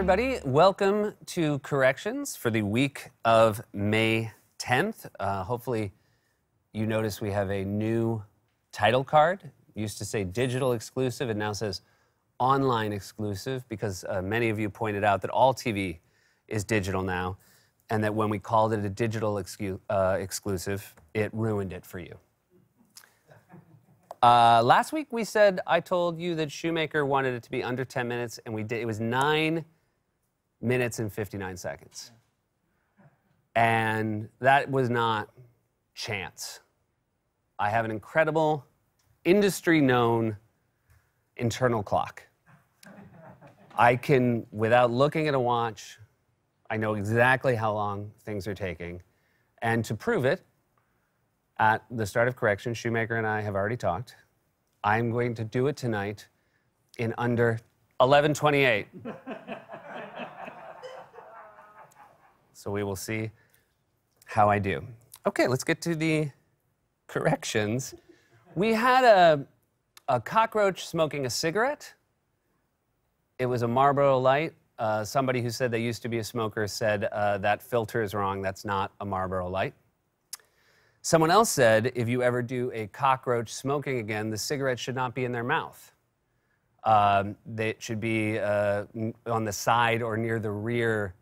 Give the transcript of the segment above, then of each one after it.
everybody. Welcome to Corrections for the week of May 10th. Hopefully, you notice we have a new title card. It used to say digital exclusive, it now says online exclusive because many of you pointed out that all TV is digital now, and that when we called it a digital exclusive, it ruined it for you. Last week we said, I told you that Shoemaker wanted it to be under 10 minutes, and we did. It was 9 minutes and 59 seconds. And that was not chance. I have an incredible, industry-known internal clock. I can, without looking at a watch, I know exactly how long things are taking. And to prove it, at the start of Correction, Shoemaker and I have already talked. I'm going to do it tonight in under 11:28. So we will see how I do. Okay, let's get to the corrections. We had a cockroach smoking a cigarette. It was a Marlboro Light. Somebody who said they used to be a smoker said that filter is wrong. That's not a Marlboro Light. Someone else said, if you ever do a cockroach smoking again, the cigarette should not be in their mouth. They should be on the side or near the rear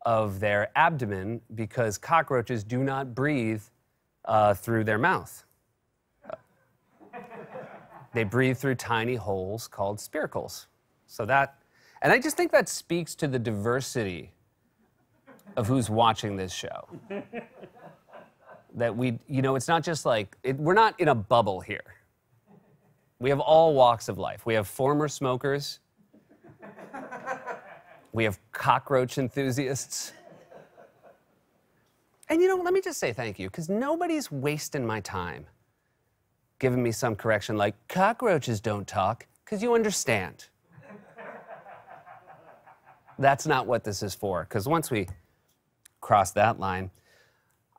of their abdomen because cockroaches do not breathe through their mouth. They breathe through tiny holes called spiracles. So that, and I just think that speaks to the diversity of who's watching this show. That we, you know, it's not just like, we're not in a bubble here. We have all walks of life. We have former smokers. We have cockroach enthusiasts. And you know, let me just say thank you, because nobody's wasting my time giving me some correction like, cockroaches don't talk, because you understand. That's not what this is for, because once we cross that line,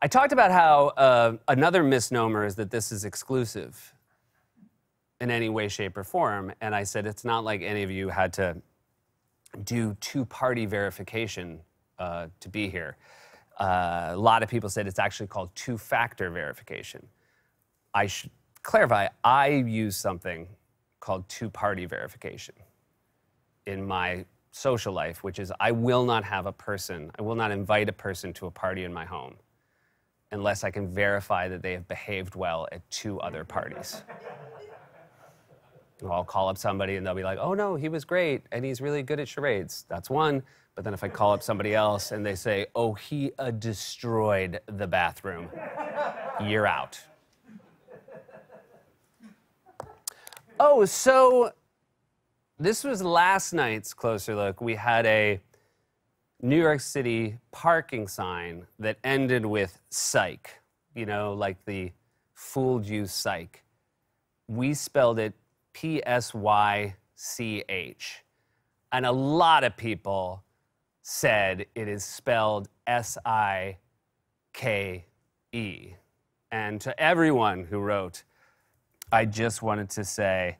I talked about how another misnomer is that this is exclusive in any way, shape, or form. And I said it's not like any of you had to do two-party verification to be here. A lot of people said it's actually called two-factor verification. I should clarify, I use something called two-party verification in my social life, which is I will not invite a person to a party in my home unless I can verify that they have behaved well at 2 other parties. I'll call up somebody and they'll be like, oh no, he was great and he's really good at charades. That's one. But then if I call up somebody else and they say, oh, he destroyed the bathroom, you're out. Oh, so this was last night's Closer Look. We had a New York City parking sign that ended with psych, you know, like the fooled you psych. We spelled it P-S-Y-C-H. And a lot of people said it is spelled S-I-K-E. And to everyone who wrote, I just wanted to say,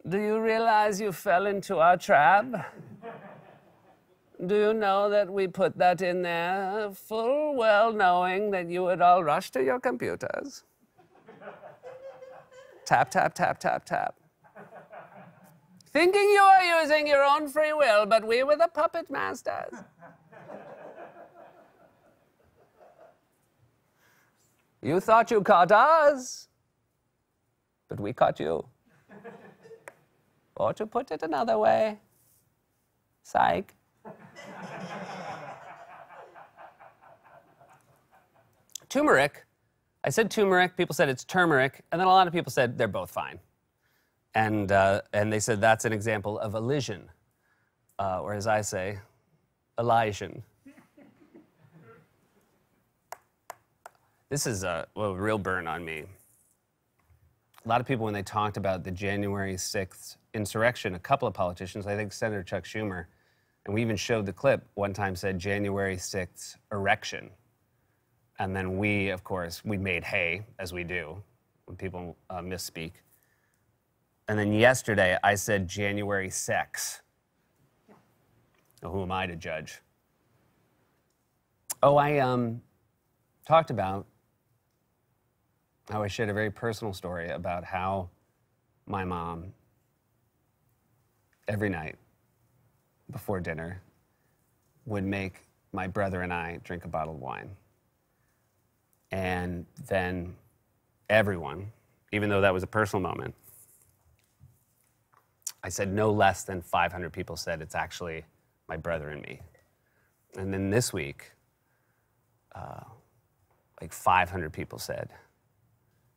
do you realize you fell into our trap? Do you know that we put that in there full well knowing that you would all rush to your computers? Tap, tap, tap, tap, tap. Thinking you are using your own free will, but we were the puppet masters. You thought you caught us, but we caught you. Or to put it another way, psych. Turmeric. I said turmeric, people said it's turmeric, and then a lot of people said they're both fine. And they said that's an example of elision, or as I say, Elysian. This is a real burn on me. A lot of people, when they talked about the January 6th insurrection, a couple of politicians, I think Senator Chuck Schumer, and we even showed the clip, one time said January 6th erection. And then we, of course, we made hay, as we do, when people misspeak. And then yesterday, I said January sex. Who am I to judge? Oh, I talked about how I shared a very personal story about how my mom, every night before dinner, would make my brother and I drink a bottle of wine. And then everyone, even though that was a personal moment, I said no less than 500 people said it's actually my brother and me. And then this week, like 500 people said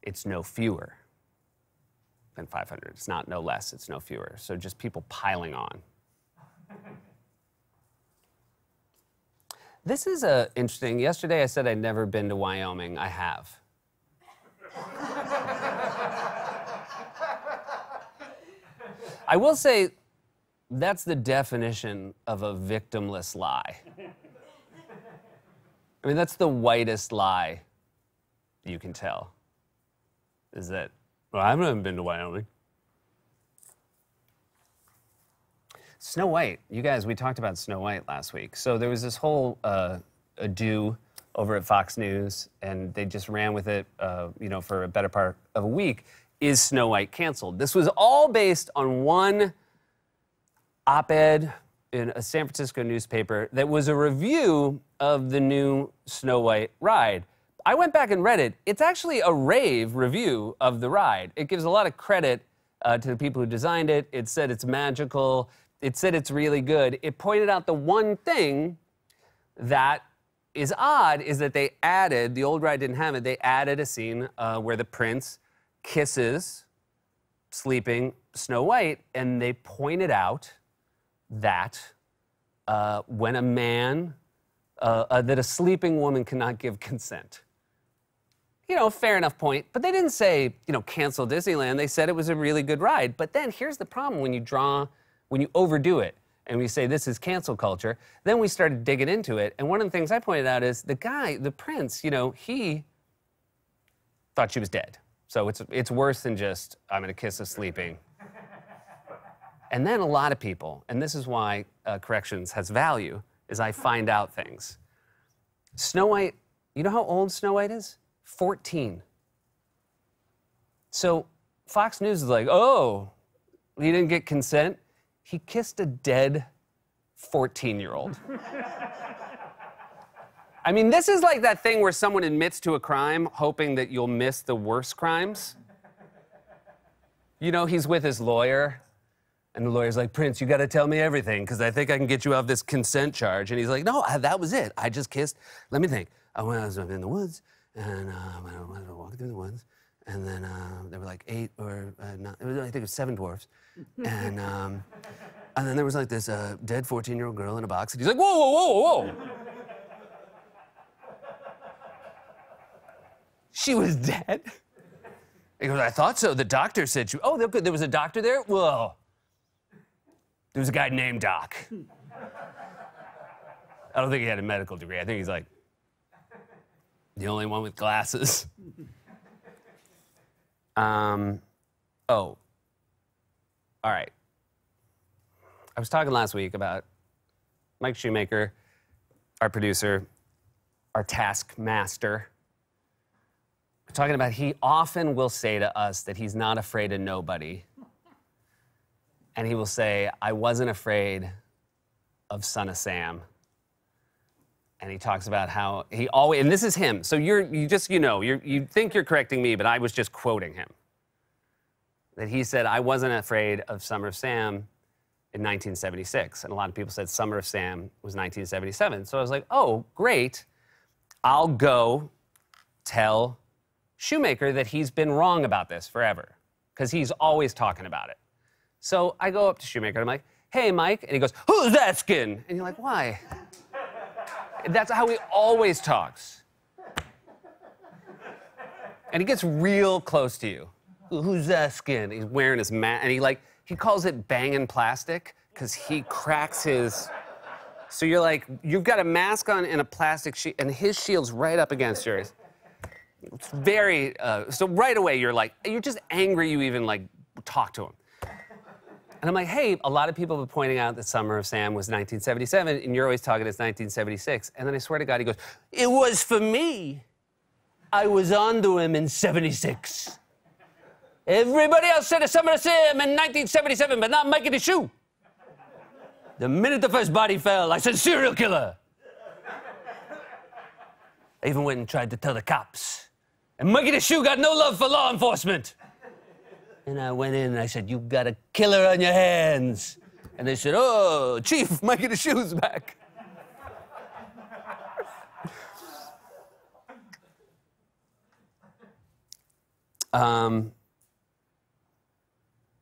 it's no fewer than 500. It's not no less, it's no fewer. So just people piling on. This is interesting. Yesterday I said I'd never been to Wyoming. I have. I will say that's the definition of a victimless lie. I mean, that's the whitest lie you can tell. Is that, well, I haven't been to Wyoming. Snow White. You guys, we talked about Snow White last week. So there was this whole ado over at Fox News, and they just ran with it, you know, for a better part of a week. Is Snow White canceled? This was all based on one op-ed in a San Francisco newspaper that was a review of the new Snow White ride. I went back and read it. It's actually a rave review of the ride. It gives a lot of credit to the people who designed it. It said it's magical. It said it's really good. It pointed out the one thing that is odd is that they added, the old ride didn't have it, they added a scene where the prince kisses sleeping Snow White, and they pointed out that when a man, that a sleeping woman cannot give consent. You know, fair enough point, but they didn't say, you know, cancel Disneyland. They said it was a really good ride. But then here's the problem when you overdo it and we say this is cancel culture, then we started digging into it. And one of the things I pointed out is the guy, the prince, you know, he thought she was dead. So it's worse than just, I'm gonna kiss a sleeping. And then a lot of people, and this is why corrections has value, is I find out things. Snow White, you know how old Snow White is? 14. So Fox News is like, oh, he didn't get consent? He kissed a dead 14-year-old. I mean, this is like that thing where someone admits to a crime hoping that you'll miss the worst crimes. You know, he's with his lawyer, and the lawyer's like, Prince, you gotta tell me everything, because I think I can get you off this consent charge. And he's like, no, that was it. I just kissed. Let me think. I was in the woods, and I was walking through the woods, and then there were like 8 or 9, I think it was 7 dwarfs. And then there was like this dead 14-year-old girl in a box, and he's like, whoa, whoa, whoa, whoa. She was dead? He goes, I thought so. The doctor said she... Oh, there was a doctor there? Whoa. There was a guy named Doc. I don't think he had a medical degree. I think he's like the only one with glasses. Oh. All right. I was talking last week about Mike Shoemaker, our producer, our taskmaster. We're talking about he often will say to us that he's not afraid of nobody. And he will say, I wasn't afraid of Son of Sam. And he talks about how he always, and this is him. So you think you're correcting me, but I was just quoting him. That he said, I wasn't afraid of Summer of Sam in 1976. And a lot of people said Summer of Sam was 1977. So I was like, oh, great. I'll go tell Shoemaker that he's been wrong about this forever, because he's always talking about it. So I go up to Shoemaker, and I'm like, hey, Mike. And he goes, who's that skin? And you're like, why? That's how he always talks. And he gets real close to you. Who's that skin? He's wearing his mask, and he calls it banging plastic, because he cracks his... So you're like, you've got a mask on and a plastic shield, and his shield's right up against yours. It's very, so right away you're just angry you even talk to him. And I'm like, hey, a lot of people have been pointing out that Summer of Sam was 1977, and you're always talking it's 1976. And then I swear to God, he goes, it was for me. I was onto him in 76. Everybody else said a Summer of Sam in 1977, but not Mikey the Shoe. The minute the first body fell, I said, serial killer. I even went and tried to tell the cops. And Mikey the Shoe got no love for law enforcement. And I went in and I said, you got a killer on your hands. And they said, oh, Chief, Mikey the Shoe's back.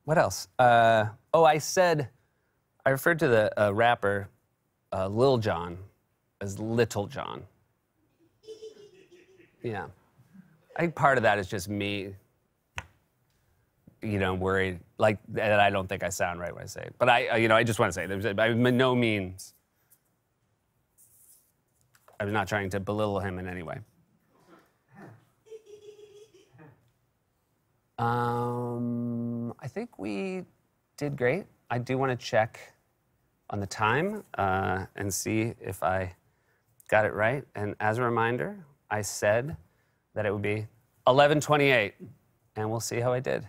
What else? I referred to the rapper Lil Jon as Little John. Yeah. I think part of that is just me, worried, like, that I don't think I sound right when I say it. But I just want to say, by no means, I'm not trying to belittle him in any way. I think we did great. I do want to check on the time and see if I got it right. And as a reminder, I said that it would be 11:28, and we'll see how I did.